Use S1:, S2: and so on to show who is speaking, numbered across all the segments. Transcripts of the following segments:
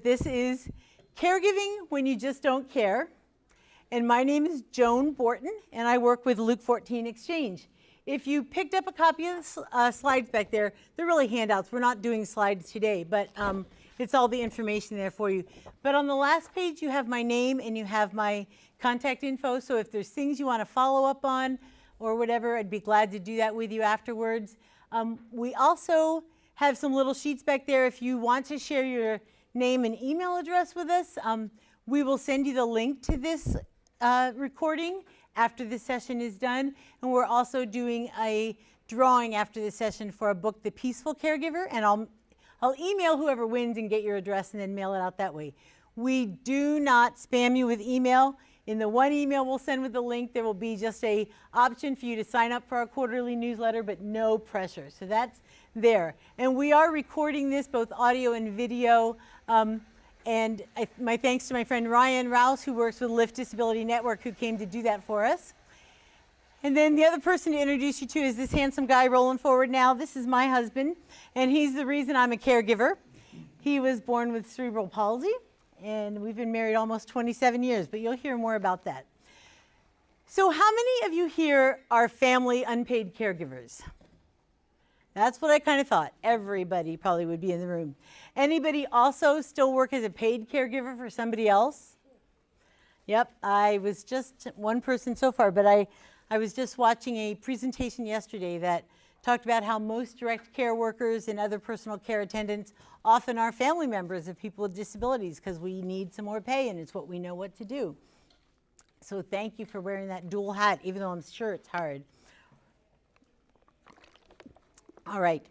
S1: This is Caregiving When You Just Don't Care. And my name is Joan Borton, and I work with Luke 14 Exchange. If you picked up a copy of the slides back there, they're really handouts. We're not doing slides today, but it's all the information there for you. But on the last page, you have my name and you have my contact info. So if there's things you want to follow up on or whatever, I'd be glad to do that with you afterwards. We also have some little sheets back there. If you want to share your name and email address with us, we will send you the link to this recording after the session is done. And we're also doing a drawing after the session for a book, The Peaceful Caregiver, and I'll email whoever wins and get your address and then mail it out that way. We do not spam you with email. In the one email we'll send with the link, there will be just a option for you to sign up for our quarterly newsletter, but no pressure. So that's there. And we are recording this, both audio and video. My thanks to my friend Ryan Rouse, who works with Lift Disability Network, who came to do that for us. And then the other person to introduce you to is this handsome guy rolling forward now. This is my husband, and he's the reason I'm a caregiver. He was born with cerebral palsy, and we've been married almost 27 years, but you'll hear more about that. So how many of you here are family unpaid caregivers? That's what I kind of thought. Everybody probably would be in the room. Anybody also still work as a paid caregiver for somebody else? Yep, I was just one person so far, but I was just watching a presentation yesterday that talked about how most direct care workers and other personal care attendants often are family members of people with disabilities because we need some more pay and it's what we know what to do. So thank you for wearing that dual hat, even though I'm sure it's hard. All right.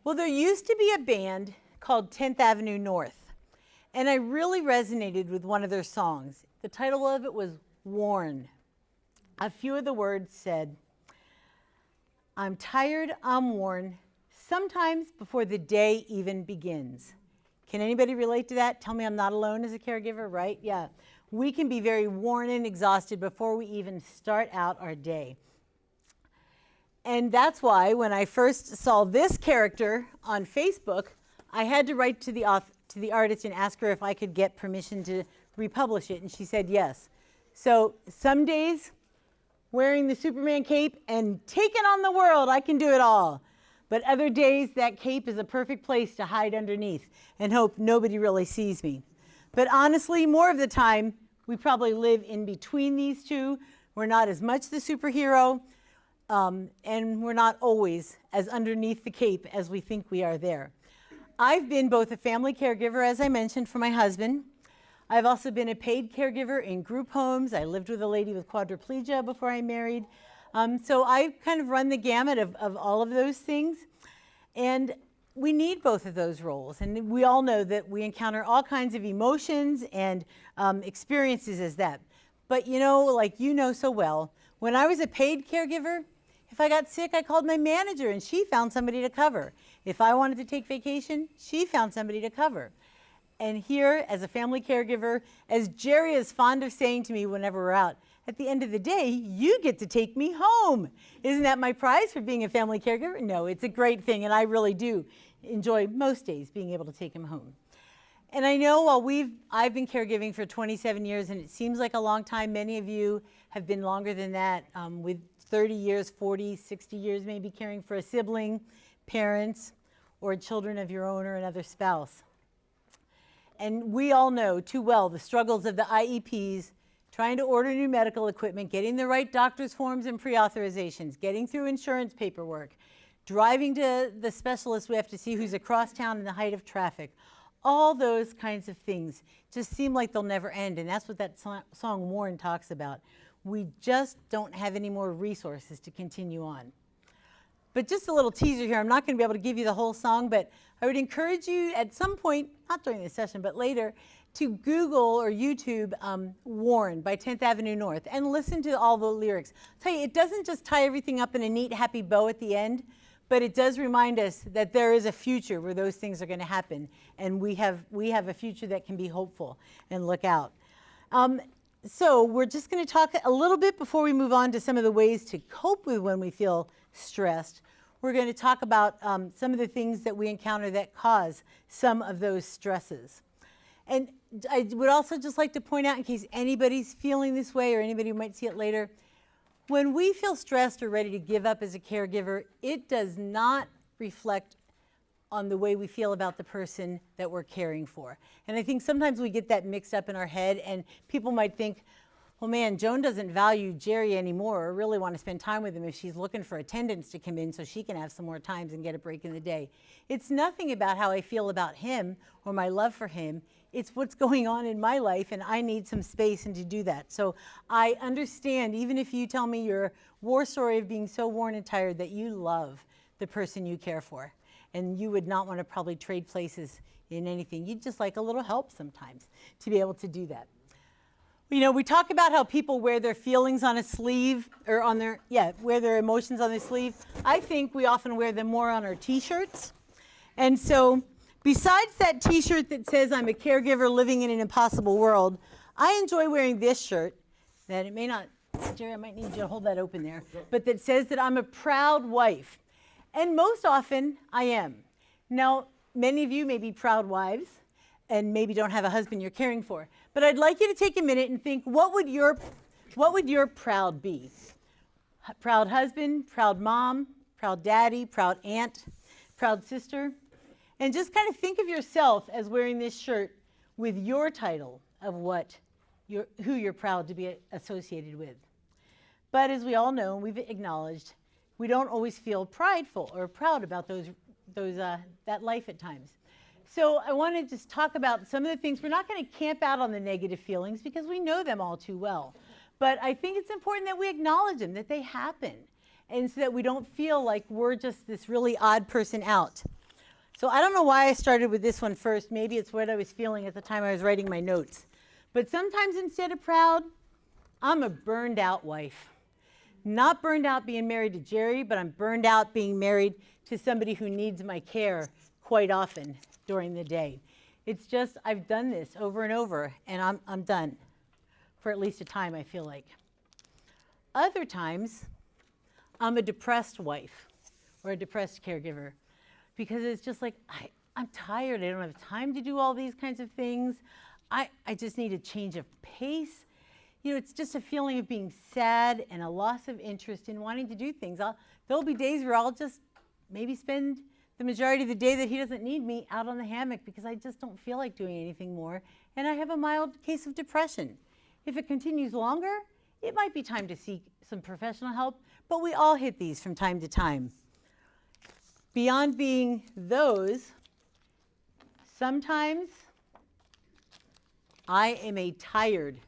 S1: Well, there used to be a band called 10th Avenue North, and I really resonated with one of their songs. The title of it was Worn. A few of the words said, "I'm tired, I'm worn, sometimes before the day even begins." Can anybody relate to that? Tell me I'm not alone as a caregiver, right? Yeah. We can be very worn and exhausted before we even start out our day. And that's why when I first saw this character on Facebook, I had to write to the artist and ask her if I could get permission to republish it, and she said yes. So some days, wearing the Superman cape and taking on the world, I can do it all. But other days, that cape is a perfect place to hide underneath and hope nobody really sees me. But honestly, more of the time, we probably live in between these two. We're not as much the superhero, and we're not always as underneath the cape as we think we are there. I've been both a family caregiver, as I mentioned, for my husband. I've also been a paid caregiver in group homes. I lived with a lady with quadriplegia before I married. So I kind of run the gamut of all of those things. And we need both of those roles. And we all know that we encounter all kinds of emotions and experiences as that. But you know, like you know so well, when I was a paid caregiver, if I got sick, I called my manager and she found somebody to cover. If I wanted to take vacation, she found somebody to cover. And here, as a family caregiver, as Jerry is fond of saying to me whenever we're out, at the end of the day, you get to take me home. Isn't that my prize for being a family caregiver? No, it's a great thing, and I really do enjoy most days being able to take him home. And I know while I've been caregiving for 27 years, and it seems like a long time, many of you have been longer than that, with 30 years, 40, 60 years maybe caring for a sibling, parents, or children of your own or another spouse. And we all know too well the struggles of the IEPs, trying to order new medical equipment, getting the right doctor's forms and pre-authorizations, getting through insurance paperwork, driving to the specialist we have to see who's across town in the height of traffic. All those kinds of things just seem like they'll never end, and that's what that song Warren talks about. We just don't have any more resources to continue on. But just a little teaser here, I'm not going to be able to give you the whole song, but I would encourage you at some point, not during this session, but later, to Google or YouTube Warren by 10th Avenue North and listen to all the lyrics. I'll tell you, it doesn't just tie everything up in a neat, happy bow at the end, but it does remind us that there is a future where those things are going to happen, and we have a future that can be hopeful and look out. So we're just going to talk a little bit before we move on to some of the ways to cope with when we feel stressed. We're going to talk about some of the things that we encounter that cause some of those stresses. And I would also just like to point out, in case anybody's feeling this way or anybody who might see it later, when we feel stressed or ready to give up as a caregiver, it does not reflect on the way we feel about the person that we're caring for. And I think sometimes we get that mixed up in our head, and people might think, well, man, Joan doesn't value Jerry anymore or really want to spend time with him if she's looking for attendants to come in so she can have some more times and get a break in the day. It's nothing about how I feel about him or my love for him. It's what's going on in my life, and I need some space and to do that. So I understand, even if you tell me your war story of being so worn and tired, that you love the person you care for. And you would not want to probably trade places in anything. You'd just like a little help sometimes to be able to do that. You know, we talk about how people wear their feelings on a sleeve, or on their, wear their emotions on their sleeve. I think we often wear them more on our t-shirts. And so besides that t-shirt that says I'm a caregiver living in an impossible world, I enjoy wearing this shirt that it may not, Jerry, I might need you to hold that open there, but that says that I'm a proud wife. And most often I am. Now, many of you may be proud wives and maybe don't have a husband you're caring for. But I'd like you to take a minute and think, what would your proud be? Proud husband, proud mom, proud daddy, proud aunt, proud sister? And just kind of think of yourself as wearing this shirt with your title of who you're proud to be associated with. But as we all know, we've acknowledged, we don't always feel prideful or proud about that life at times. So I want to just talk about some of the things. We're not going to camp out on the negative feelings because we know them all too well. But I think it's important that we acknowledge them, that they happen, and so that we don't feel like we're just this really odd person out. So I don't know why I started with this one first. Maybe it's what I was feeling at the time I was writing my notes. But sometimes instead of proud, I'm a burned out wife. Not burned out being married to Jerry, but I'm burned out being married to somebody who needs my care quite often during the day. It's just, I've done this over and over, and I'm done for at least a time, I feel like. Other times, I'm a depressed wife or a depressed caregiver because it's just like, I'm tired. I don't have time to do all these kinds of things. I just need a change of pace. You know, it's just a feeling of being sad and a loss of interest in wanting to do things. There'll be days where I'll just maybe spend the majority of the day that he doesn't need me out on the hammock because I just don't feel like doing anything more, and I have a mild case of depression. If it continues longer, it might be time to seek some professional help, but we all hit these from time to time. Beyond being those, sometimes I am a tired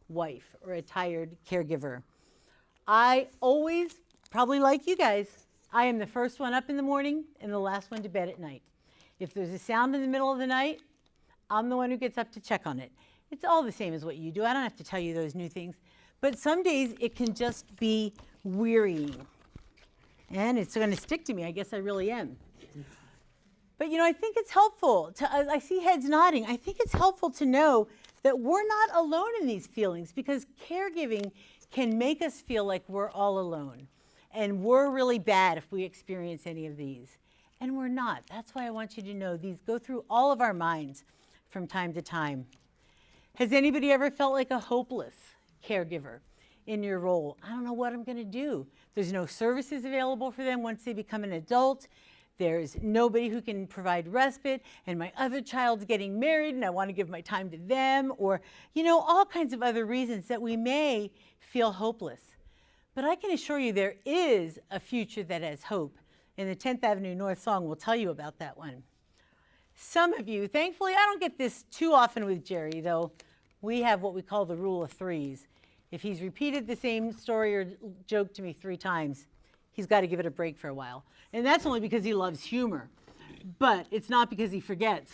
S1: wife or a tired caregiver. I always, probably like you guys, I am the first one up in the morning and the last one to bed at night. If there's a sound in the middle of the night, I'm the one who gets up to check on it. It's all the same as what you do. I don't have to tell you those new things. But some days it can just be wearying. And it's going to stick to me. I guess I really am. But you know, I think it's helpful I see heads nodding. I think it's helpful to know that we're not alone in these feelings, because caregiving can make us feel like we're all alone. And we're really bad if we experience any of these. And we're not. That's why I want you to know these go through all of our minds from time to time. Has anybody ever felt like a hopeless caregiver in your role? I don't know what I'm going to do. There's no services available for them once they become an adult. There's nobody who can provide respite, and my other child's getting married and I want to give my time to them, or, you know, all kinds of other reasons that we may feel hopeless. But I can assure you there is a future that has hope, and the 10th Avenue North song will tell you about that one. Some of you, thankfully, I don't get this too often with Jerry, though we have what we call the rule of threes. If he's repeated the same story or joke to me 3 times, he's got to give it a break for a while. And that's only because he loves humor. But it's not because he forgets.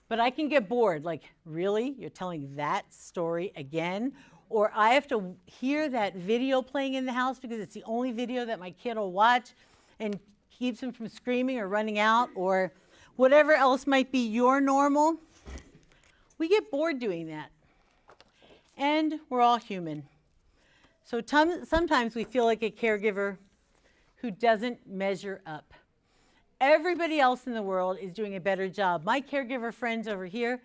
S1: But I can get bored, like, really? You're telling that story again? Or I have to hear that video playing in the house because it's the only video that my kid will watch and keeps him from screaming or running out, or whatever else might be your normal. We get bored doing that. And we're all human. So sometimes we feel like a caregiver who doesn't measure up. Everybody else in the world is doing a better job. My caregiver friends over here,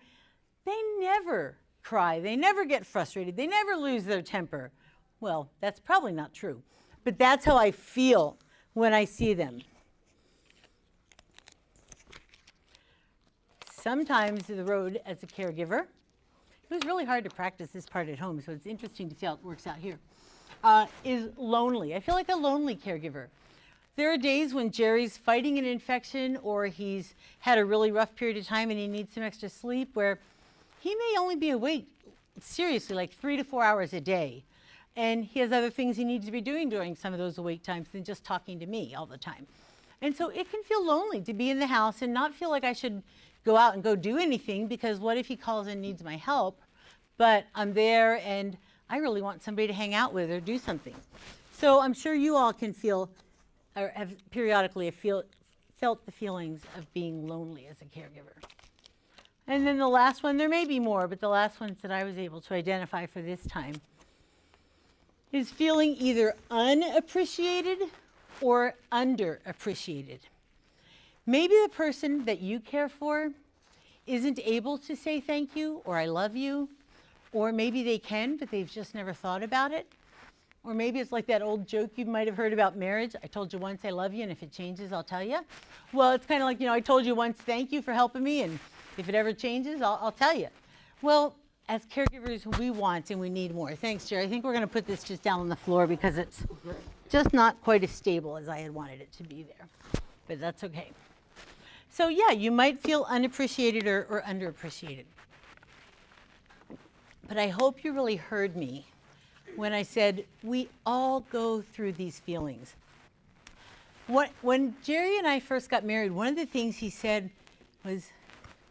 S1: they never cry, they never get frustrated, they never lose their temper. Well, that's probably not true, but that's how I feel when I see them. Sometimes the road as a caregiver, it was really hard to practice this part at home, so it's interesting to see how it works out here, is lonely. I feel like a lonely caregiver. There are days when Jerry's fighting an infection or he's had a really rough period of time and he needs some extra sleep, where he may only be awake, seriously, like 3 to 4 hours a day. And he has other things he needs to be doing during some of those awake times than just talking to me all the time. And so it can feel lonely to be in the house and not feel like I should go out and go do anything, because what if he calls and needs my help, but I'm there and I really want somebody to hang out with or do something. So I'm sure you all can feel, or have periodically felt the feelings of being lonely as a caregiver. And then the last one, there may be more, but the last ones that I was able to identify for this time is feeling either unappreciated or underappreciated. Maybe the person that you care for isn't able to say thank you or I love you, or maybe they can, but they've just never thought about it. Or maybe it's like that old joke you might have heard about marriage. I told you once I love you, and if it changes, I'll tell you. Well, it's kind of like, I told you once thank you for helping me, and if it ever changes, I'll tell you. Well, as caregivers, we want and we need more. Thanks, Jerry. I think we're going to put this just down on the floor because it's just not quite as stable as I had wanted it to be there. But that's okay. So yeah, you might feel unappreciated or underappreciated. But I hope you really heard me when I said we all go through these feelings. When Jerry and I first got married, one of the things he said was,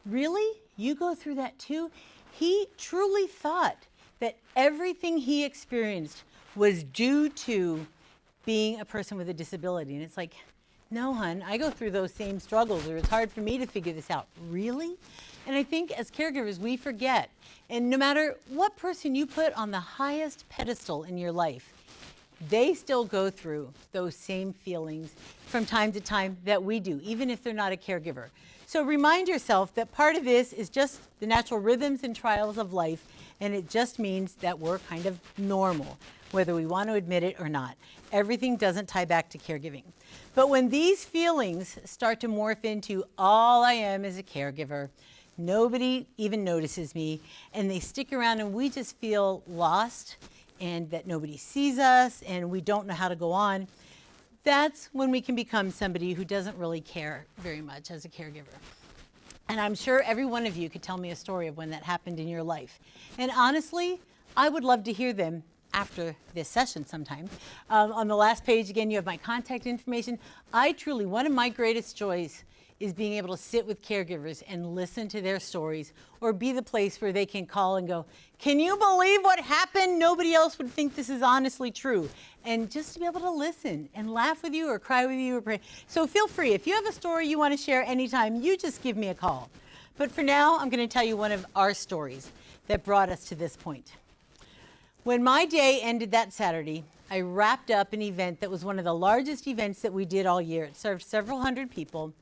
S1: "Really? You go through that too?" He truly thought that everything he experienced was due to being a person with a disability. And it's like, no, hon, I go through those same struggles, or it's hard for me to figure this out. Really? And I think as caregivers, we forget. And no matter what person you put on the highest pedestal in your life, they still go through those same feelings from time to time that we do, even if they're not a caregiver. So remind yourself that part of this is just the natural rhythms and trials of life, and it just means that we're kind of normal, whether we want to admit it or not. Everything doesn't tie back to caregiving. But when these feelings start to morph into all I am is a caregiver, nobody even notices me, and they stick around and we just feel lost and that nobody sees us and we don't know how to go on, that's when we can become somebody who doesn't really care very much as a caregiver. And I'm sure every one of you could tell me a story of when that happened in your life. And honestly, I would love to hear them after this session sometime. On the last page, again, you have my contact information. One of my greatest joys is being able to sit with caregivers and listen to their stories, or be the place where they can call and go, "Can you believe what happened? Nobody else would think this is honestly true." And just to be able to listen and laugh with you or cry with you or pray. So feel free. If you have a story you want to share anytime, you just give me a call. But for now, I'm going to tell you one of our stories that brought us to this point. When my day ended that Saturday, I wrapped up an event that was one of the largest events that we did all year. It served several hundred people,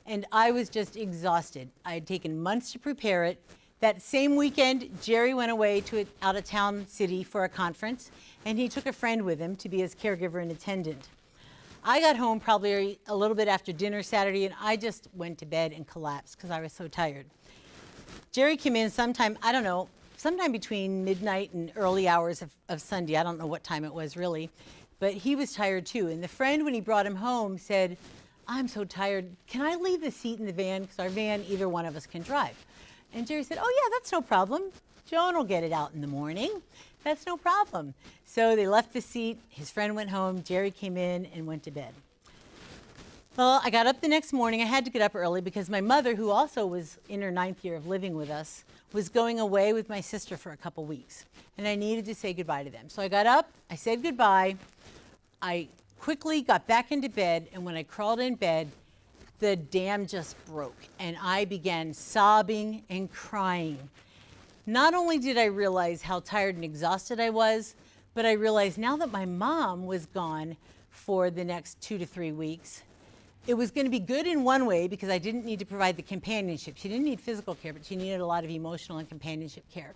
S1: and I was just exhausted. I had taken months to prepare it. That same weekend, Jerry went away to an out-of-town city for a conference, and he took a friend with him to be his caregiver and attendant. I got home probably a little bit after dinner Saturday, and I just went to bed and collapsed because I was so tired. Jerry came in sometime between midnight and early hours of Sunday. I don't know what time it was really, but he was tired too. And the friend, when he brought him home, said, "I'm so tired. Can I leave the seat in the van? Because our van, either one of us can drive." And Jerry said, "Oh yeah, that's no problem. Joan will get it out in the morning. That's no problem." So they left the seat. His friend went home. Jerry came in and went to bed. Well, I got up the next morning. I had to get up early because my mother, who also was in her 9th year of living with us, was going away with my sister for a couple weeks. And I needed to say goodbye to them. So I got up, I said goodbye. I quickly got back into bed, and when I crawled in bed, the dam just broke, and I began sobbing and crying. Not only did I realize how tired and exhausted I was, but I realized now that my mom was gone for the next 2 to 3 weeks, it was going to be good in one way because I didn't need to provide the companionship. She didn't need physical care, but she needed a lot of emotional and companionship care.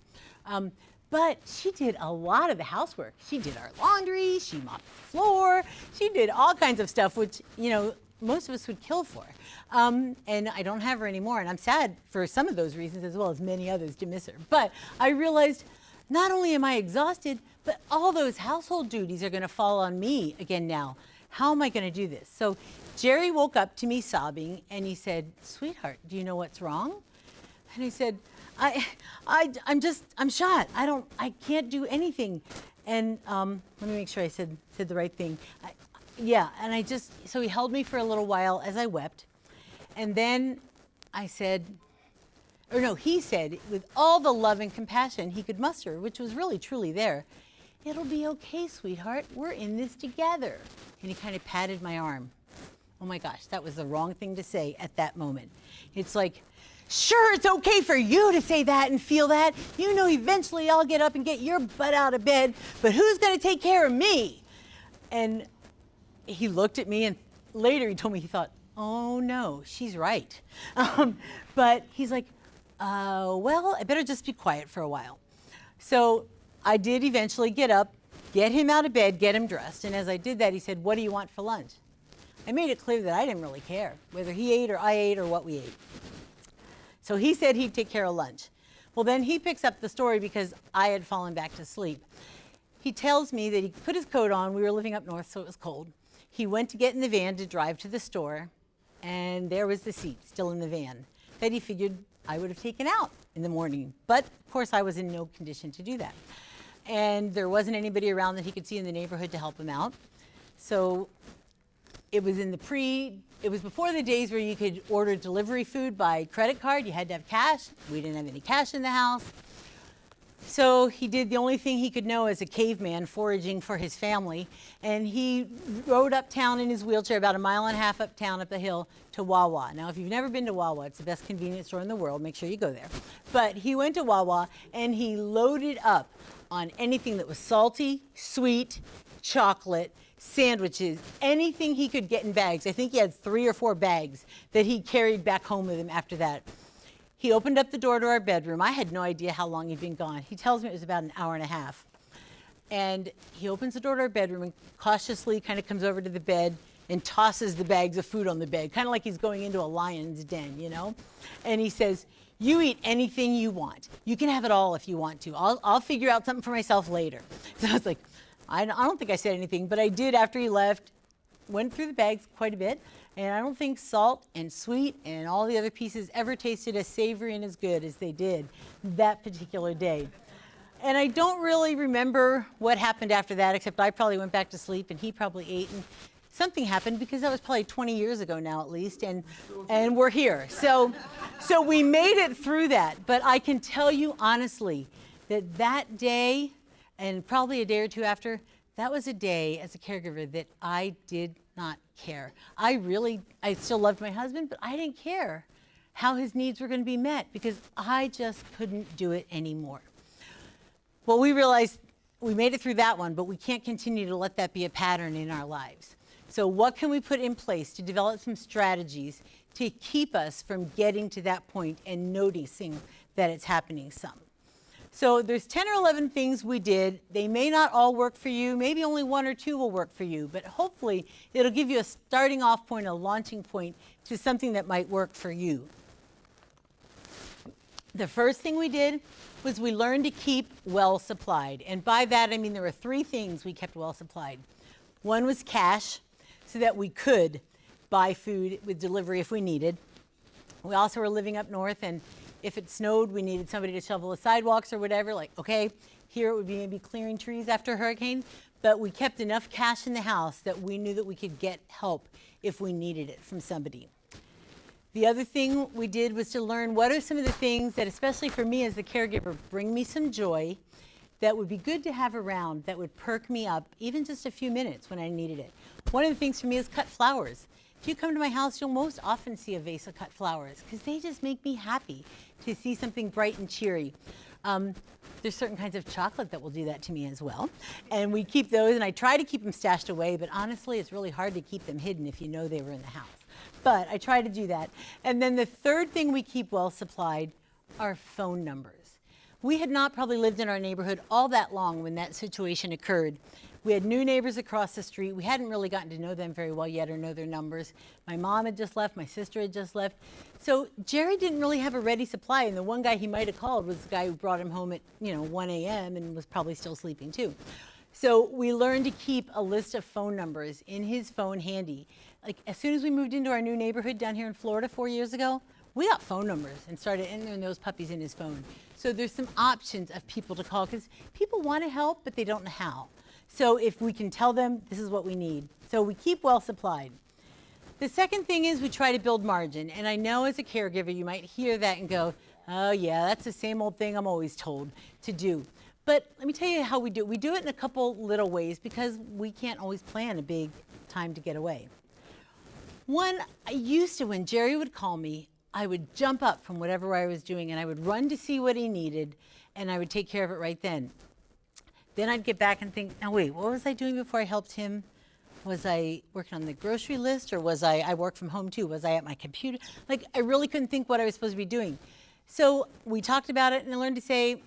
S1: But she did a lot of the housework. She did our laundry, she mopped the floor, she did all kinds of stuff, which, you know, most of us would kill for. And I don't have her anymore, and I'm sad for some of those reasons as well as many others to miss her. But I realized not only am I exhausted, but all those household duties are gonna fall on me again now. How am I gonna do this? So Jerry woke up to me sobbing and he said, "Sweetheart, do you know what's wrong?" And I said, I'm shot. I can't do anything. And let me make sure I said the right thing. Yeah, and so he held me for a little while as I wept. And then I said, or no, he said, with all the love and compassion he could muster, which was really truly there, "It'll be okay, sweetheart. We're in this together." And he kind of patted my arm. Oh my gosh, that was the wrong thing to say at that moment. It's like, sure, it's okay for you to say that and feel that. You know, eventually I'll get up and get your butt out of bed, but who's gonna take care of me? And he looked at me, and later he told me he thought, oh no, she's right. But he's like, well, I better just be quiet for a while. So I did eventually get up, get him out of bed, get him dressed. And as I did that, he said, "What do you want for lunch?" I made it clear that I didn't really care whether he ate or I ate or what we ate. So he said he'd take care of lunch. Well, then he picks up the story because I had fallen back to sleep. He tells me that he put his coat on. We were living up north, so it was cold. He went to get in the van to drive to the store, and there was the seat still in the van that he figured I would have taken out in the morning. But of course, I was in no condition to do that. And there wasn't anybody around that he could see in the neighborhood to help him out. So it was before the days where you could order delivery food by credit card. You had to have cash. We didn't have any cash in the house. So he did the only thing he could know as a caveman, foraging for his family. And he rode uptown in his wheelchair, about 1.5 miles uptown, up the hill, to Wawa. Now, if you've never been to Wawa, it's the best convenience store in the world. Make sure you go there. But he went to Wawa and he loaded up on anything that was salty, sweet, chocolate, sandwiches, anything he could get in bags. I think he had 3 or 4 bags that he carried back home with him after that. He opened up the door to our bedroom. I had no idea how long he'd been gone. He tells me it was about 1.5 hours. And he opens the door to our bedroom and cautiously kind of comes over to the bed and tosses the bags of food on the bed, kind of like he's going into a lion's den, you know? And he says, "You eat anything you want. You can have it all if you want to. I'll figure out something for myself later." So I was like, I don't think I said anything, but I did after he left, went through the bags quite a bit, and I don't think salt and sweet and all the other pieces ever tasted as savory and as good as they did that particular day. And I don't really remember what happened after that, except I probably went back to sleep and he probably ate, and something happened because that was probably 20 years ago now at least, and we're here. So we made it through that, but I can tell you honestly that day, and probably a day or two after, that was a day as a caregiver that I did not care. I still loved my husband, but I didn't care how his needs were going to be met because I just couldn't do it anymore. Well, we realized we made it through that one, but we can't continue to let that be a pattern in our lives. So what can we put in place to develop some strategies to keep us from getting to that point and noticing that it's happening some? So there's 10 or 11 things we did. They may not all work for you. Maybe only 1 or 2 will work for you, but hopefully it'll give you a starting off point, a launching point to something that might work for you. The first thing we did was we learned to keep well supplied. And by that, I mean there were 3 things we kept well supplied. One was cash, so that we could buy food with delivery if we needed. We also were living up north, and if it snowed, we needed somebody to shovel the sidewalks or whatever, like, okay, here it would be maybe clearing trees after a hurricane, but we kept enough cash in the house that we knew that we could get help if we needed it from somebody. The other thing we did was to learn what are some of the things that, especially for me as the caregiver, bring me some joy, that would be good to have around, that would perk me up, even just a few minutes when I needed it. One of the things for me is cut flowers. If you come to my house, you'll most often see a vase of cut flowers because they just make me happy to see something bright and cheery. There's certain kinds of chocolate that will do that to me as well. And we keep those, and I try to keep them stashed away, but honestly, it's really hard to keep them hidden if you know they were in the house. but I try to do that. And then the third thing we keep well supplied are phone numbers. We had not probably lived in our neighborhood all that long when that situation occurred. We had new neighbors across the street. We hadn't really gotten to know them very well yet or know their numbers. My mom had just left, my sister had just left. So Jerry didn't really have a ready supply, and the one guy he might have called was the guy who brought him home at 1 a.m. and was probably still sleeping too. So we learned to keep a list of phone numbers in his phone handy. Like as soon as we moved into our new neighborhood down here in Florida 4 years ago, we got phone numbers and started entering those puppies in his phone. So there's some options of people to call because people want to help, but they don't know how. So if we can tell them, this is what we need. So we keep well supplied. The second thing is we try to build margin. And I know as a caregiver, you might hear that and go, oh yeah, that's the same old thing I'm always told to do. But let me tell you how we do it. We do it in a couple little ways because we can't always plan a big time to get away. One, I used to, when Jerry would call me, I would jump up from whatever I was doing and I would run to see what he needed and I would take care of it right then. Then I'd get back and think, now wait, what was I doing before I helped him? Was I working on the grocery list or was I worked from home too? Was I at my computer? Like I really couldn't think what I was supposed to be doing. So we talked about it and I learned to say,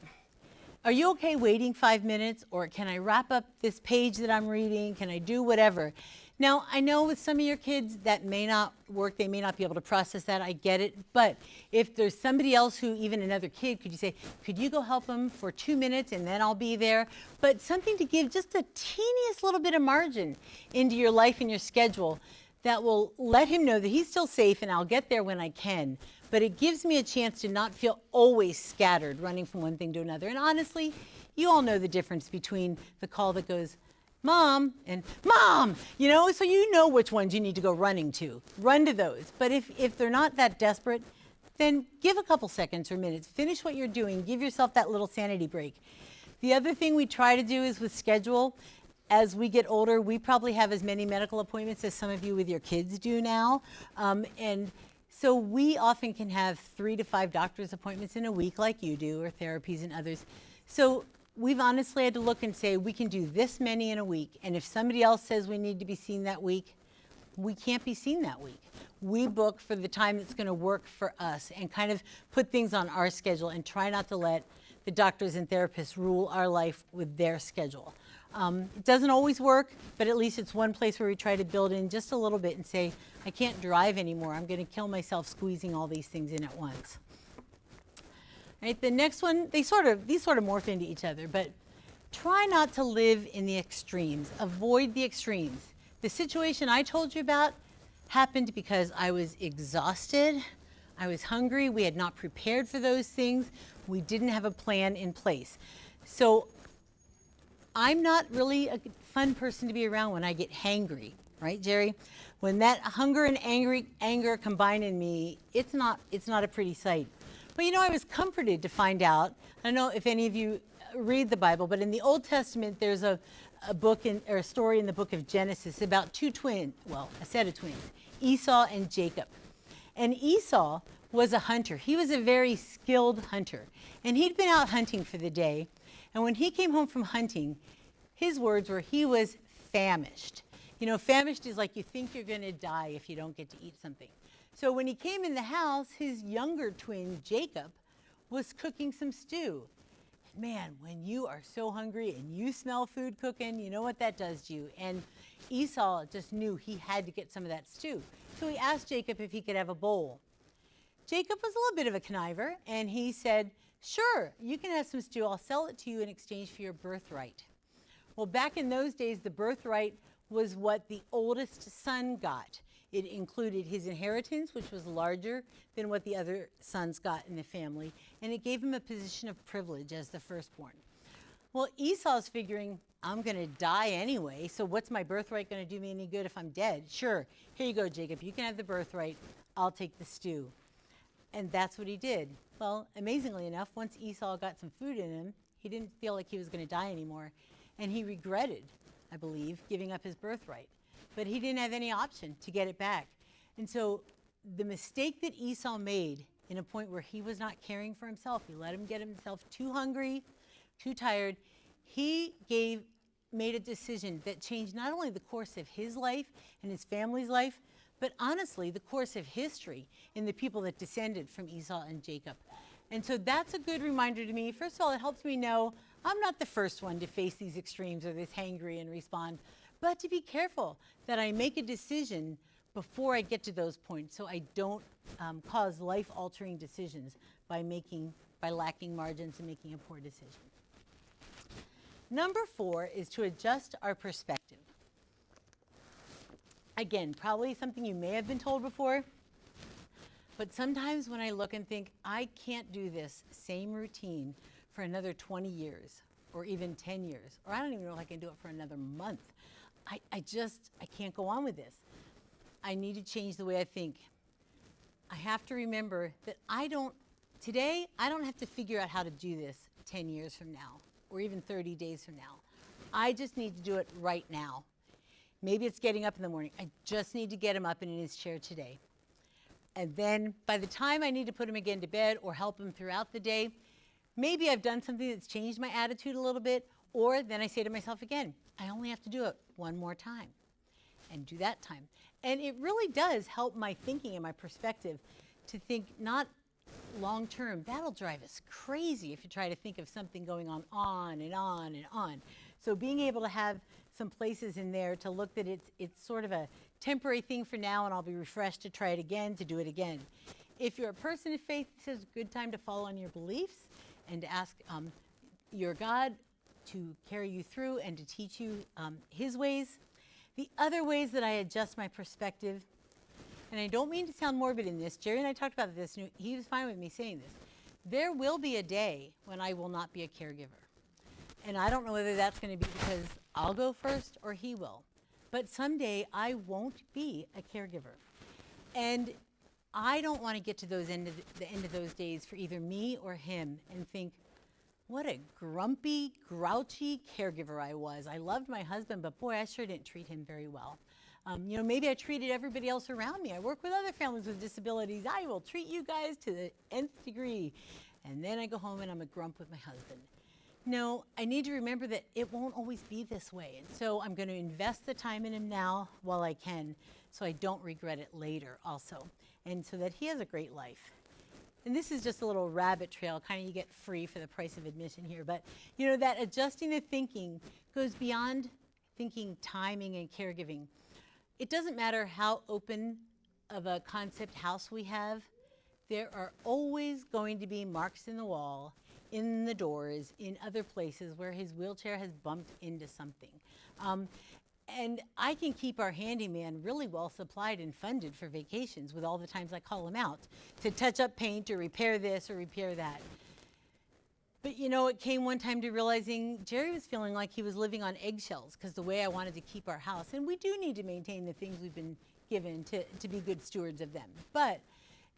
S1: are you okay waiting 5 minutes or can I wrap up this page that I'm reading? Can I do whatever? Now, I know with some of your kids that may not work, they may not be able to process that, I get it, but if there's somebody else who, even another kid, could you say, could you go help them for 2 minutes and then I'll be there? But something to give just the teeniest little bit of margin into your life and your schedule that will let him know that he's still safe and I'll get there when I can. But it gives me a chance to not feel always scattered, running from one thing to another. And honestly, you all know the difference between the call that goes, Mom, and Mom, so you know which ones you need to go running to. Run to those. But if they're not that desperate, then give a couple seconds or minutes. Finish what you're doing. Give yourself that little sanity break. The other thing we try to do is with schedule. As we get older, we probably have as many medical appointments as some of you with your kids do now. And so we often can have 3 to 5 doctor's appointments in a week like you do, or therapies and others. So we've honestly had to look and say, we can do this many in a week. And if somebody else says we need to be seen that week, we can't be seen that week. We book for the time that's going to work for us and kind of put things on our schedule and try not to let the doctors and therapists rule our life with their schedule. It doesn't always work, but at least it's one place where we try to build in just a little bit and say, I can't drive anymore. I'm going to kill myself squeezing all these things in at once. Right, the next one, these sort of morph into each other, but try not to live in the extremes. Avoid the extremes. The situation I told you about happened because I was exhausted, I was hungry, we had not prepared for those things, we didn't have a plan in place. So I'm not really a fun person to be around when I get hangry, right, Jerry? When that hunger and anger combine in me, it's not a pretty sight. But I was comforted to find out, I don't know if any of you read the Bible, but in the Old Testament, there's a book or a story in the book of Genesis about two twins, well, a set of twins, Esau and Jacob. And Esau was a hunter. He was a very skilled hunter. And he'd been out hunting for the day. And when he came home from hunting, his words were he was famished. Famished is like you think you're going to die if you don't get to eat something. So when he came in the house, his younger twin, Jacob, was cooking some stew. Man, when you are so hungry and you smell food cooking, you know what that does to you. And Esau just knew he had to get some of that stew. So he asked Jacob if he could have a bowl. Jacob was a little bit of a conniver, and he said, sure, you can have some stew. I'll sell it to you in exchange for your birthright. Well, back in those days, the birthright was what the oldest son got. It included his inheritance, which was larger than what the other sons got in the family, and it gave him a position of privilege as the firstborn. Well, Esau's figuring, I'm going to die anyway, so what's my birthright going to do me any good if I'm dead? Sure, here you go, Jacob. You can have the birthright. I'll take the stew. And that's what he did. Well, amazingly enough, once Esau got some food in him, he didn't feel like he was going to die anymore, and he regretted, I believe, giving up his birthright. But he didn't have any option to get it back. And so the mistake that Esau made in a point where he was not caring for himself, he let him get himself too hungry, too tired, he made a decision that changed not only the course of his life and his family's life, but honestly, the course of history in the people that descended from Esau and Jacob. And so that's a good reminder to me. First of all, it helps me know I'm not the first one to face these extremes or this hangry and respond, but to be careful that I make a decision before I get to those points so I don't cause life-altering decisions by lacking margins and making a poor decision. Number 4 is to adjust our perspective. Again, probably something you may have been told before, but sometimes when I look and think, I can't do this same routine for another 20 years or even 10 years, or I don't even know if I can do it for another month. I can't go on with this. I need to change the way I think. I have to remember that today, I don't have to figure out how to do this 10 years from now or even 30 days from now. I just need to do it right now. Maybe it's getting up in the morning. I just need to get him up and in his chair today. And then by the time I need to put him again to bed or help him throughout the day, maybe I've done something that's changed my attitude a little bit, or then I say to myself again, I only have to do it one more time and do that time. And it really does help my thinking and my perspective to think not long term. That'll drive us crazy if you try to think of something going on and on and on. So being able to have some places in there to look that it's sort of a temporary thing for now and I'll be refreshed to try it again, to do it again. If you're a person of faith, this is a good time to follow on your beliefs and to ask your God to carry you through and to teach you his ways. The other ways that I adjust my perspective, and I don't mean to sound morbid in this, Jerry and I talked about this, and he was fine with me saying this. There will be a day when I will not be a caregiver. And I don't know whether that's going to be because I'll go first or he will. But someday I won't be a caregiver. And I don't want to get to the end of those days for either me or him and think, what a grumpy, grouchy caregiver I was. I loved my husband, but boy, I sure didn't treat him very well. Maybe I treated everybody else around me. I work with other families with disabilities. I will treat you guys to the nth degree. And then I go home and I'm a grump with my husband. No, I need to remember that it won't always be this way. And so I'm going to invest the time in him now while I can so I don't regret it later also. And so that he has a great life. And this is just a little rabbit trail, kind of you get free for the price of admission here. But that adjusting the thinking goes beyond thinking timing and caregiving. It doesn't matter how open of a concept house we have. There are always going to be marks in the wall, in the doors, in other places where his wheelchair has bumped into something. And I can keep our handyman really well supplied and funded for vacations with all the times I call him out to touch up paint or repair this or repair that. But it came one time to realizing Jerry was feeling like he was living on eggshells because the way I wanted to keep our house. And we do need to maintain the things we've been given to be good stewards of them. But,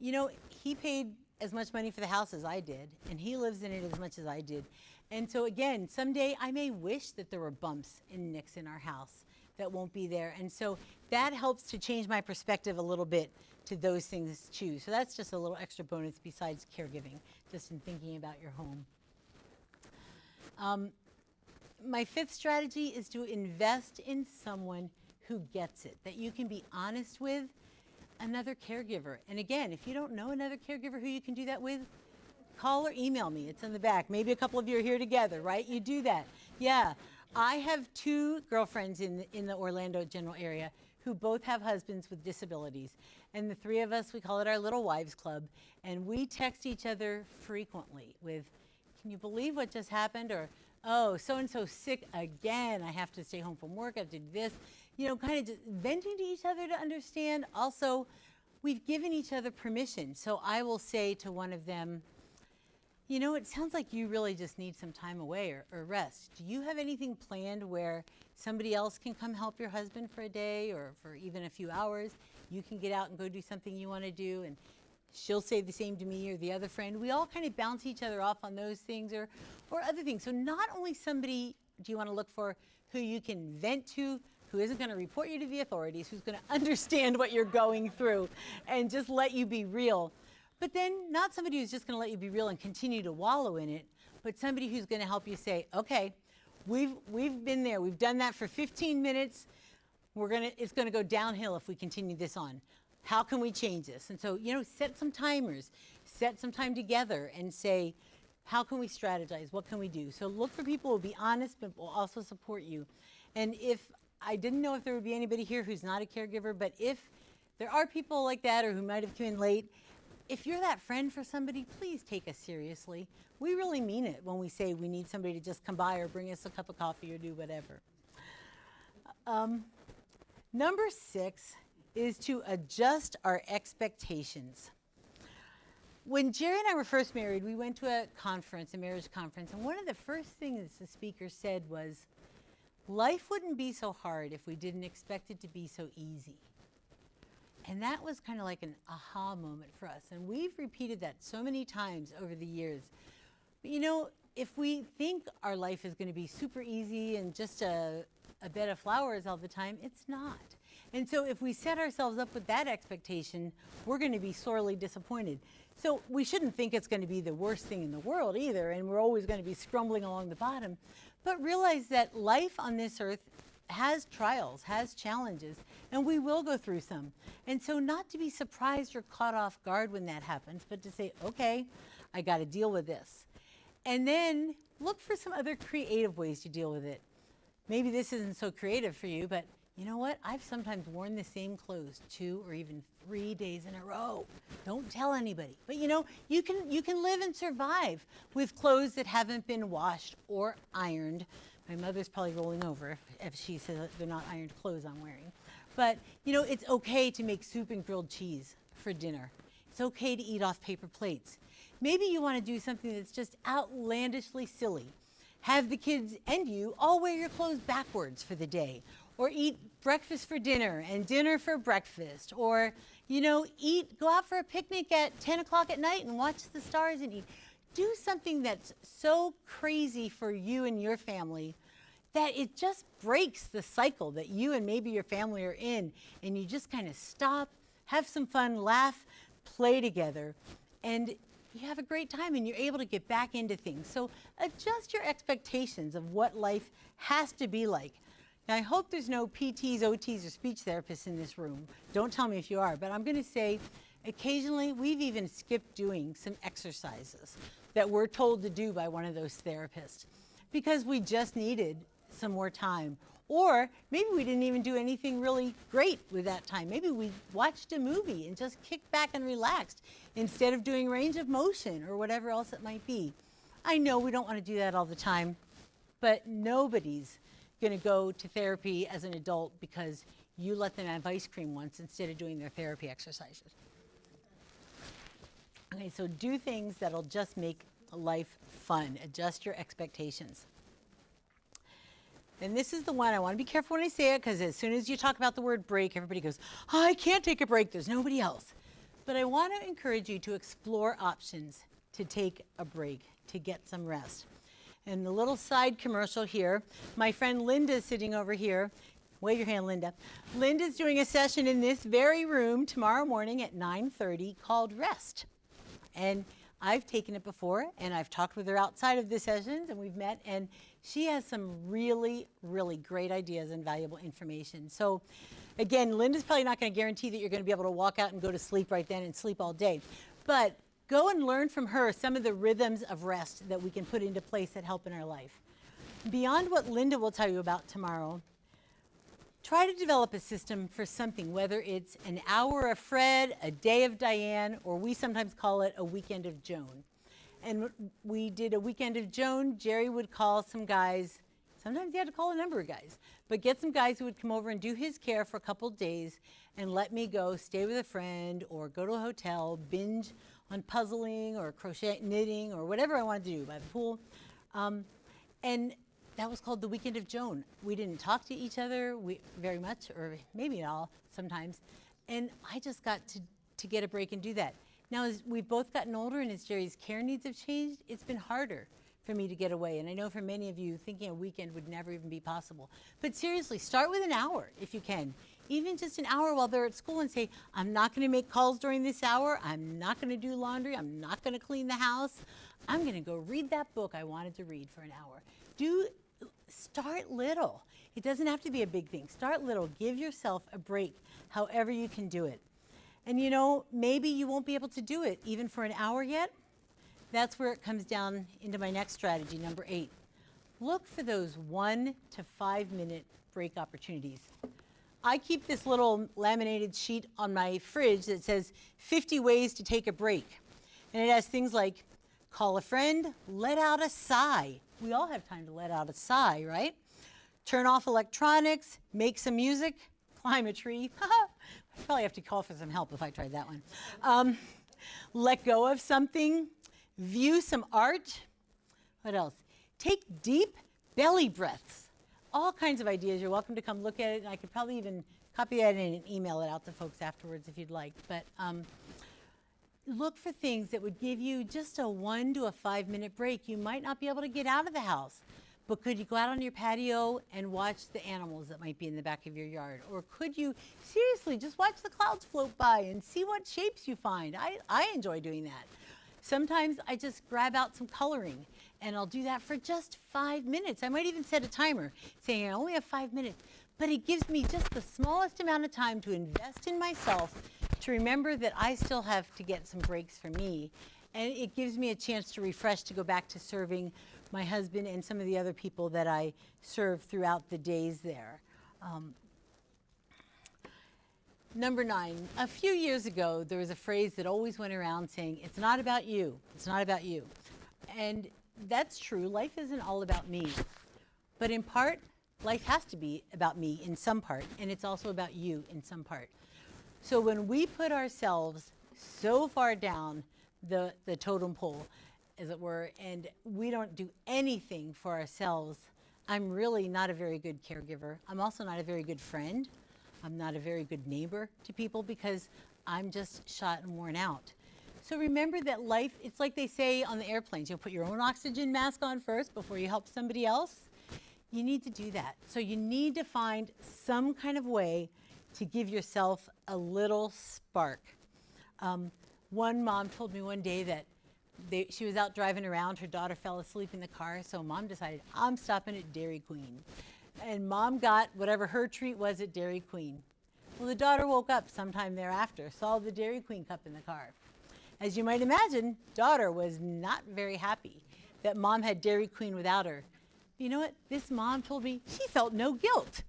S1: he paid as much money for the house as I did, and he lives in it as much as I did. And so again, someday I may wish that there were bumps and nicks in our house that won't be there. And so that helps to change my perspective a little bit to those things too. So that's just a little extra bonus besides caregiving, just in thinking about your home. My 5th strategy is to invest in someone who gets it, that you can be honest with, another caregiver. And again, if you don't know another caregiver who you can do that with, call or email me. It's in the back. Maybe a couple of you are here together, right? You do that. Yeah. I have 2 girlfriends in the Orlando general area who both have husbands with disabilities. And the 3 of us, we call it our little wives club. And we text each other frequently with, can you believe what just happened? Or, oh, so-and-so sick again. I have to stay home from work. I have to do this. Kind of just venting to each other to understand. Also, we've given each other permission. So I will say to one of them, it sounds like you really just need some time away or rest. Do you have anything planned where somebody else can come help your husband for a day or for even a few hours? You can get out and go do something you want to do, and she'll say the same to me or the other friend. We all kind of bounce each other off on those things or other things. So not only somebody do you want to look for who you can vent to, who isn't going to report you to the authorities, who's going to understand what you're going through and just let you be real. But then not somebody who's just going to let you be real and continue to wallow in it, but somebody who's going to help you say, okay, we've been there. We've done that for 15 minutes. it's gonna go downhill if we continue this on. How can we change this? And so, set some timers, set some time together and say, how can we strategize? What can we do? So look for people who will be honest, but will also support you. And I didn't know if there would be anybody here who's not a caregiver, but if there are people like that or who might have come in late, if you're that friend for somebody, please take us seriously. We really mean it when we say we need somebody to just come by or bring us a cup of coffee or do whatever. Number 6 is to adjust our expectations. When Jerry and I were first married, we went to a marriage conference, and one of the first things the speaker said was, life wouldn't be so hard if we didn't expect it to be so easy. And that was kind of like an aha moment for us. And we've repeated that so many times over the years. But if we think our life is going to be super easy and just a bed of flowers all the time, it's not. And so if we set ourselves up with that expectation, we're going to be sorely disappointed. So we shouldn't think it's going to be the worst thing in the world either, and we're always going to be scrumbling along the bottom. But realize that life on this earth has trials, has challenges, and we will go through some. And so not to be surprised or caught off guard when that happens, but to say, okay, I got to deal with this. And then look for some other creative ways to deal with it. Maybe this isn't so creative for you, but you know what? I've sometimes worn the same clothes 2 or even 3 days in a row. Don't tell anybody. But you can live and survive with clothes that haven't been washed or ironed. My mother's probably rolling over if she says they're not ironed clothes I'm wearing. But it's okay to make soup and grilled cheese for dinner. It's okay to eat off paper plates. Maybe you want to do something that's just outlandishly silly. Have the kids and you all wear your clothes backwards for the day, or eat breakfast for dinner and dinner for breakfast, or go out for a picnic at 10 o'clock at night and watch the stars and eat. Do something that's so crazy for you and your family that it just breaks the cycle that you and maybe your family are in, and you just kind of stop, have some fun, laugh, play together, and you have a great time and you're able to get back into things. So adjust your expectations of what life has to be like. Now, I hope there's no PTs, OTs, or speech therapists in this room. Don't tell me if you are, but I'm going to say occasionally we've even skipped doing some exercises that we're told to do by one of those therapists because we just needed some more time. Or maybe we didn't even do anything really great with that time. Maybe we watched a movie and just kicked back and relaxed instead of doing range of motion or whatever else it might be. I know we don't want to do that all the time, but nobody's going to go to therapy as an adult because you let them have ice cream once instead of doing their therapy exercises. Okay, so do things that'll just make life fun. Adjust your expectations. And this is the one, I want to be careful when I say it, because as soon as you talk about the word break, everybody goes, oh, I can't take a break, there's nobody else. But I want to encourage you to explore options to take a break, to get some rest. And the little side commercial here, my friend Linda's sitting over here. Wave your hand, Linda. Linda's doing a session in this very room tomorrow morning at 9:30 called Rest. And I've taken it before, and I've talked with her outside of the sessions, and we've met, and she has some really, really great ideas and valuable information. So again, Linda's probably not going to guarantee that you're going to be able to walk out and go to sleep right then and sleep all day. But go and learn from her some of the rhythms of rest that we can put into place that help in our life. Beyond what Linda will tell you about tomorrow, try to develop a system for something, whether it's an hour of Fred, a day of Diane, or we sometimes call it a weekend of Joan. And we did a weekend of Joan. Jerry would call some guys. Sometimes he had to call a number of guys, but get some guys who would come over and do his care for a couple of days and let me go stay with a friend or go to a hotel, binge on puzzling or crochet, knitting, or whatever I wanted to do by the pool. And that was called the Weekend of Joan. We didn't talk to each other very much, or maybe at all sometimes. And I just got to get a break and do that. Now, as we've both gotten older and as Jerry's care needs have changed, it's been harder for me to get away. And I know for many of you, thinking a weekend would never even be possible. But seriously, start with an hour if you can. Even just an hour while they're at school, and say, I'm not going to make calls during this hour. I'm not going to do laundry. I'm not going to clean the house. I'm going to go read that book I wanted to read for an hour. Do Start little. It doesn't have to be a big thing. Start little. Give yourself a break, however you can do it. And you know, maybe you won't be able to do it even for an hour yet. That's where it comes down into my next strategy, number 8. Look for those 1 to 5 minute break opportunities. I keep this little laminated sheet on my fridge that says 50 ways to take a break. And it has things like call a friend, let out a sigh. We all have time to let out a sigh, right? Turn off electronics, make some music, climb a tree. I'd probably have to call for some help if I tried that one. Let go of something, view some art. What else? Take deep belly breaths. All kinds of ideas. You're welcome to come look at it, and I could probably even copy that in and email it out to folks afterwards if you'd like. But look for things that would give you just a 1 to 5 minute break. You might not be able to get out of the house, but could you go out on your patio and watch the animals that might be in the back of your yard? Or could you seriously just watch the clouds float by and see what shapes you find? I enjoy doing that. Sometimes I just grab out some coloring, and I'll do that for just 5 minutes. I might even set a timer saying I only have 5 minutes, but it gives me just the smallest amount of time to invest in myself, to remember that I still have to get some breaks for me. And it gives me a chance to refresh, to go back to serving my husband and some of the other people that I serve throughout the days there. Number 9, a few years ago, there was a phrase that always went around saying, it's not about you, it's not about you. And that's true, life isn't all about me. But in part, life has to be about me in some part, and it's also about you in some part. So when we put ourselves so far down the totem pole, as it were, and we don't do anything for ourselves, I'm really not a very good caregiver. I'm also not a very good friend. I'm not a very good neighbor to people because I'm just shot and worn out. So remember that life, it's like they say on the airplanes, you'll put your own oxygen mask on first before you help somebody else. You need to do that. So you need to find some kind of way to give yourself a little spark. One mom told me one day that she was out driving around, her daughter fell asleep in the car, so mom decided, I'm stopping at Dairy Queen. And mom got whatever her treat was at Dairy Queen. Well, the daughter woke up sometime thereafter, saw the Dairy Queen cup in the car. As you might imagine, daughter was not very happy that mom had Dairy Queen without her. You know what? This mom told me she felt no guilt.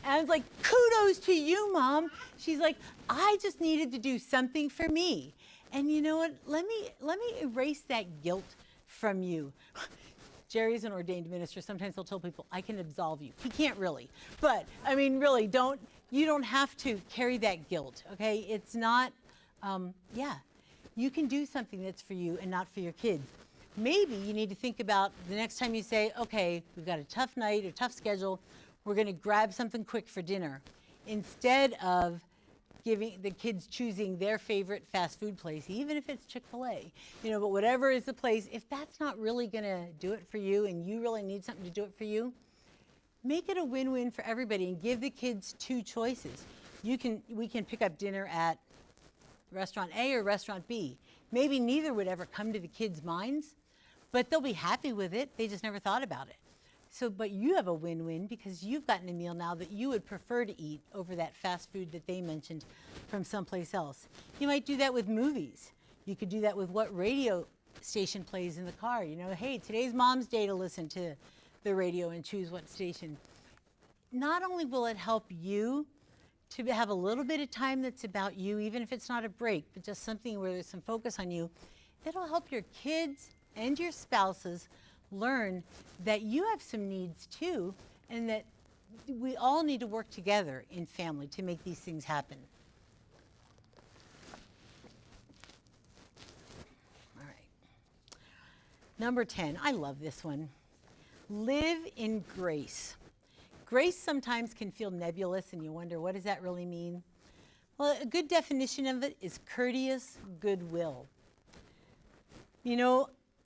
S1: And I was like, kudos to you, Mom. She's like, I just needed to do something for me. And you know what? Let me erase that guilt from you. Jerry's an ordained minister. Sometimes he'll tell people, I can absolve you. He can't really. But, I mean, really, you don't have to carry that guilt, okay? It's not, you can do something that's for you and not for your kids. Maybe you need to think about the next time you say, okay, we've got a tough night or tough schedule, we're going to grab something quick for dinner. Instead of giving the kids choosing their favorite fast food place, even if it's Chick-fil-A, but whatever is the place, if that's not really going to do it for you and you really need something to do it for you, make it a win-win for everybody and give the kids 2 choices. We can pick up dinner at restaurant A or restaurant B. Maybe neither would ever come to the kids' minds, but they'll be happy with it. They just never thought about it. But you have a win-win because you've gotten a meal now that you would prefer to eat over that fast food that they mentioned from someplace else. You might do that with movies. You could do that with what radio station plays in the car. Hey, today's Mom's Day to listen to the radio and choose what station. Not only will it help you to have a little bit of time that's about you, even if it's not a break, but just something where there's some focus on you, it'll help your kids and your spouses learn that you have some needs too, and that we all need to work together in family to make these things happen. All right. Number 10, I love this one. Live in grace. Grace sometimes can feel nebulous and you wonder, what does that really mean? Well, a good definition of it is courteous goodwill.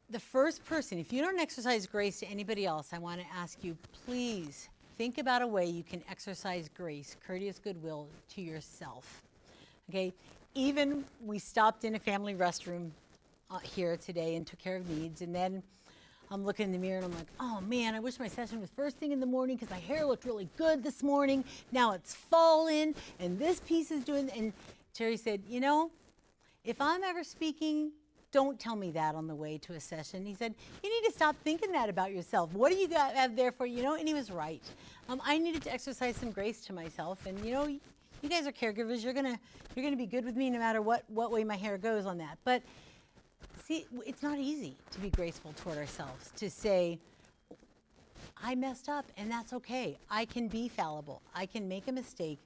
S1: The first person, if you don't exercise grace to anybody else, I want to ask you, please think about a way you can exercise grace, courteous goodwill to yourself. Okay? Even we stopped in a family restroom here today and took care of needs, and then I'm looking in the mirror and I'm like, oh man, I wish my session was first thing in the morning because my hair looked really good this morning. Now it's fallen and this piece is doing, and Jerry said, you know, if I'm ever speaking, don't tell me that on the way to a session. He said, you need to stop thinking that about yourself. What do you got out there for, you know? And he was right. I needed to exercise some grace to myself. And, you know, you guys are caregivers. You're gonna be good with me no matter what way my hair goes on that. But see, it's not easy to be graceful toward ourselves, to say, I messed up and that's okay. I can be fallible. I can make a mistake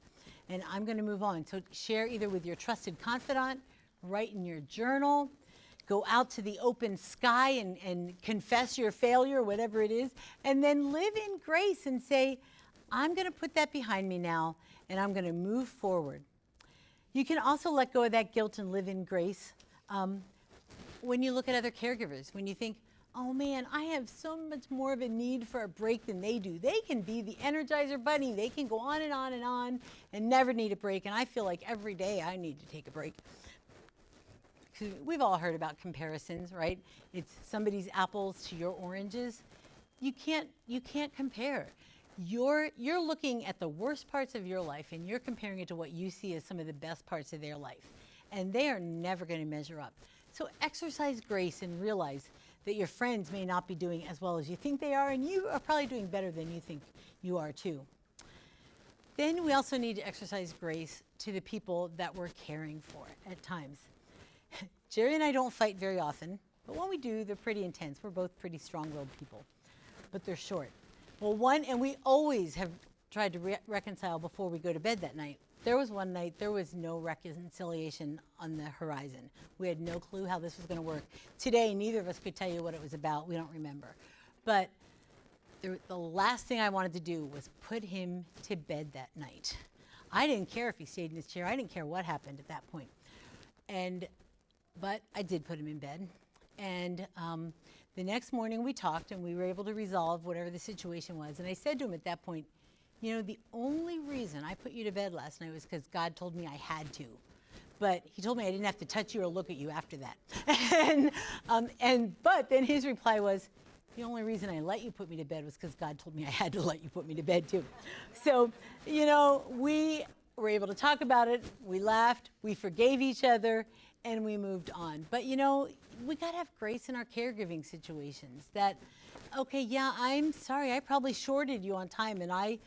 S1: and I'm gonna move on. So share either with your trusted confidant, write in your journal, go out to the open sky and confess your failure, whatever it is, and then live in grace and say, I'm gonna put that behind me now and I'm gonna move forward. You can also let go of that guilt and live in grace when you look at other caregivers, when you think, oh man, I have so much more of a need for a break than they do. They can be the Energizer Bunny. They can go on and on and on and never need a break. And I feel like every day I need to take a break. We've all heard about comparisons, right? It's somebody's apples to your oranges. You can't compare. You're looking at the worst parts of your life and you're comparing it to what you see as some of the best parts of their life. And they are never going to measure up. So exercise grace and realize that your friends may not be doing as well as you think they are, and you are probably doing better than you think you are too. Then we also need to exercise grace to the people that we're caring for at times. Jerry and I don't fight very often, but when we do, they're pretty intense. We're both pretty strong-willed people, but they're short. Well, and we always have tried to reconcile before we go to bed that night. There was one night, there was no reconciliation on the horizon. We had no clue how this was going to work. Today, neither of us could tell you what it was about. We don't remember. But the last thing I wanted to do was put him to bed that night. I didn't care if he stayed in his chair. I didn't care what happened at that point. But I did put him in bed. And the next morning we talked and we were able to resolve whatever the situation was. And I said to him at that point, you know, the only reason I put you to bed last night was because God told me I had to. But he told me I didn't have to touch you or look at you after that. But then his reply was, the only reason I let you put me to bed was because God told me I had to let you put me to bed too. So, you know, we were able to talk about it, we laughed, we forgave each other, and we moved on. But you know, we gotta have grace in our caregiving situations that, okay, yeah, I'm sorry, I probably shorted you on time and I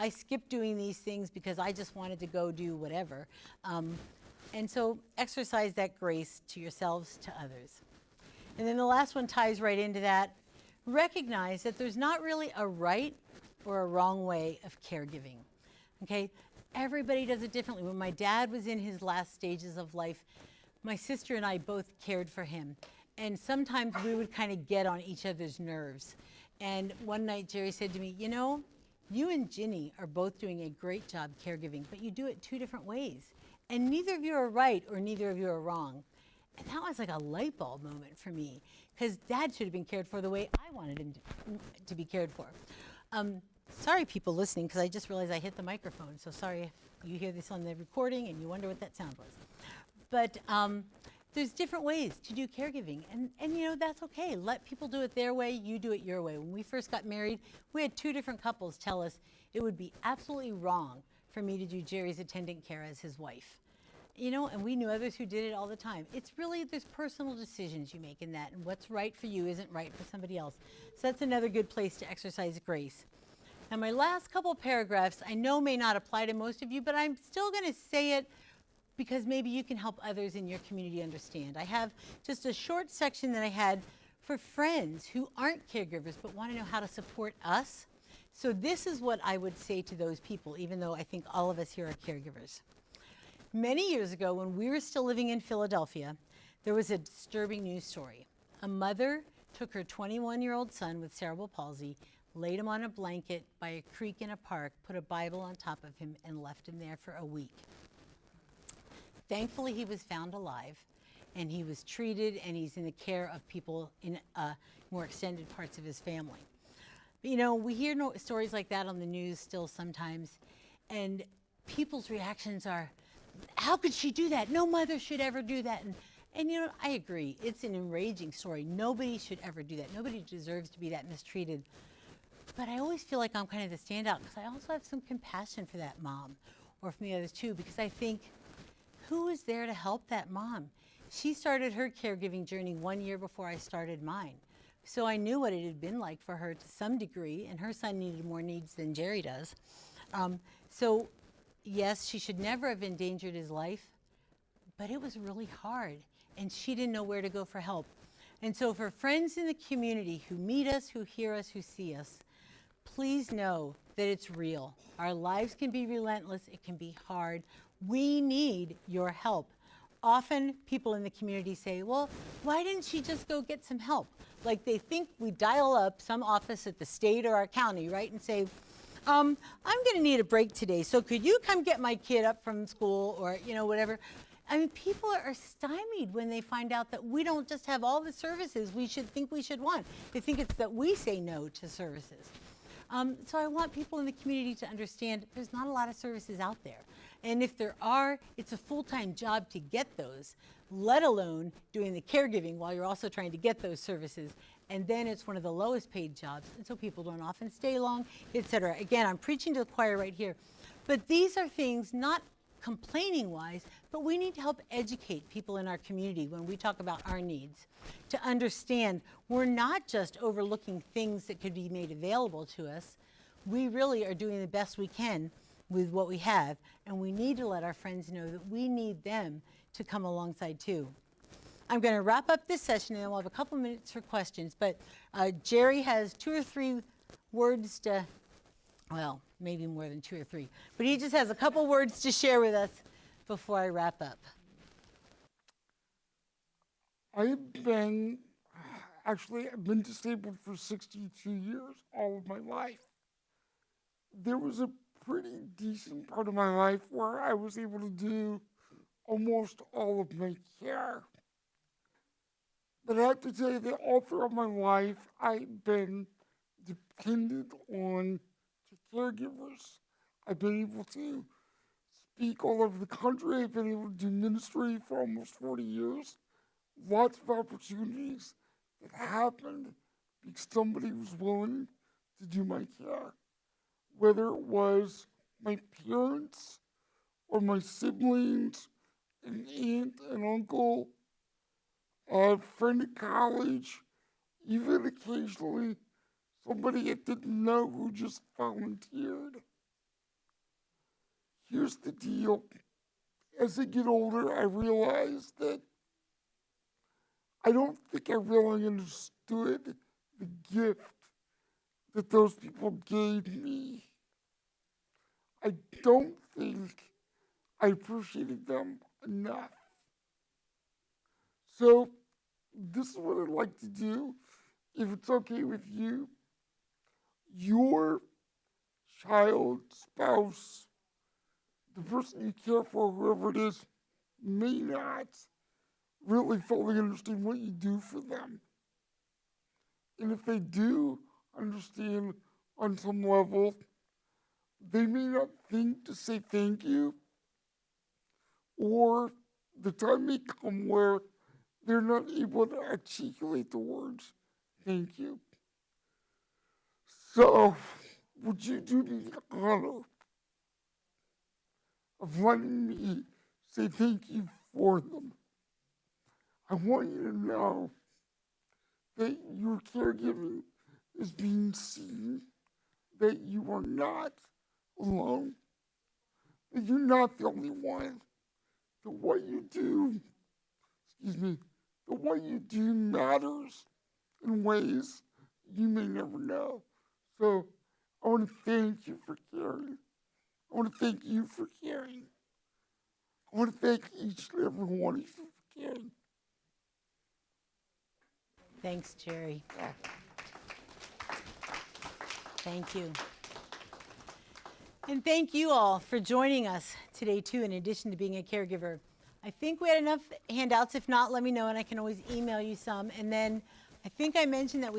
S1: skipped doing these things because I just wanted to go do whatever. And so exercise that grace to yourselves, to others. And then the last one ties right into that. Recognize that there's not really a right or a wrong way of caregiving, okay? Everybody does it differently. When my dad was in his last stages of life, my sister and I both cared for him. And sometimes we would kind of get on each other's nerves. And one night Jerry said to me, you know, you and Ginny are both doing a great job caregiving, but you do it two different ways. And neither of you are right or neither of you are wrong. And that was like a light bulb moment for me, because Dad should have been cared for the way I wanted him to be cared for. Sorry, people listening, because I just realized I hit the microphone. So sorry if you hear this on the recording and you wonder what that sound was. But there's different ways to do caregiving, and you know, that's okay. Let people do it their way, you do it your way. When we first got married, we had two different couples tell us it would be absolutely wrong for me to do Jerry's attendant care as his wife. You know, and we knew others who did it all the time. It's really, there's personal decisions you make in that, and what's right for you isn't right for somebody else. So that's another good place to exercise grace. Now my last couple paragraphs I know may not apply to most of you, but I'm still gonna say it because maybe you can help others in your community understand. I have just a short section that I had for friends who aren't caregivers but want to know how to support us. So this is what I would say to those people, even though I think all of us here are caregivers. Many years ago, when we were still living in Philadelphia, there was a disturbing news story. A mother took her 21-year-old son with cerebral palsy, laid him on a blanket by a creek in a park, put a Bible on top of him, and left him there for a week. Thankfully, he was found alive, and he was treated, and he's in the care of people in more extended parts of his family. But, you know, we hear stories like that on the news still sometimes, and people's reactions are, how could she do that? No mother should ever do that. And you know, I agree. It's an enraging story. Nobody should ever do that. Nobody deserves to be that mistreated. But I always feel like I'm kind of the standout because I also have some compassion for that mom, or from the others too, because I think, who is there to help that mom? She started her caregiving journey 1 year before I started mine. So I knew what it had been like for her to some degree, and her son needed more needs than Jerry does. So yes, she should never have endangered his life, but it was really hard, and she didn't know where to go for help. And so for friends in the community who meet us, who hear us, who see us, please know that it's real. Our lives can be relentless, it can be hard. We need your help. Often people in the community say, well, why didn't she just go get some help? Like they think we dial up some office at the state or our county, right, and say, I'm gonna need a break today, so could you come get my kid up from school, or you know, whatever. I mean, people are stymied when they find out that we don't just have all the services we should want. They think it's that we say no to services. So I want people in the community to understand there's not a lot of services out there. And if there are, it's a full-time job to get those, let alone doing the caregiving while you're also trying to get those services. And then it's one of the lowest paid jobs, and so people don't often stay long, etc. Again, I'm preaching to the choir right here. But these are things not complaining wise, but we need to help educate people in our community when we talk about our needs, to understand we're not just overlooking things that could be made available to us. We really are doing the best we can with what we have, and we need to let our friends know that we need them to come alongside too. I'm going to wrap up this session, and then we'll have a couple minutes for questions, but Jerry has 2 or 3 words to, well, maybe more than 2 or 3, but he just has a couple words to share with us before I wrap up.
S2: I've been disabled for 62 years, all of my life. There was a pretty decent part of my life where I was able to do almost all of my care. But I have to tell you that all throughout my life, I've been dependent on caregivers. I've been able to speak all over the country. I've been able to do ministry for almost 40 years. Lots of opportunities that happened because somebody was willing to do my care. Whether it was my parents or my siblings, an aunt, an uncle, a friend at college, even occasionally somebody I didn't know who just volunteered. Here's the deal. As I get older, I realize that I don't think I really understood the gift that those people gave me. I don't think I appreciated them enough. So, this is what I'd like to do, if it's okay with you. Your child, spouse, the person you care for, whoever it is, may not really fully understand what you do for them. And if they do understand on some level, they may not think to say thank you, or the time may come where they're not able to articulate the words thank you. So, would you do me the honor of letting me say thank you for them? I want you to know that your caregiving is being seen, that you are not alone, that you're not the only one, that what you do, that what you do matters in ways you may never know. So I want to thank you for caring. I want to thank you for caring. I want to thank each and every one of you for caring.
S1: Thanks, Jerry.
S2: Yeah.
S1: Thank you. And thank you all for joining us today too, in addition to being a caregiver. I think we had enough handouts. If not, let me know and I can always email you some. And then I think I mentioned that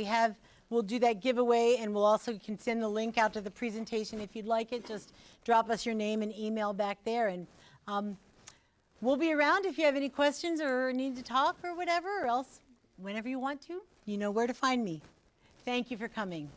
S1: we'll do that giveaway, and we'll also can send the link out to the presentation if you'd like it. Just drop us your name and email back there. And We'll be around if you have any questions or need to talk or whatever, or else whenever you want to, you know where to find me. Thank you for coming.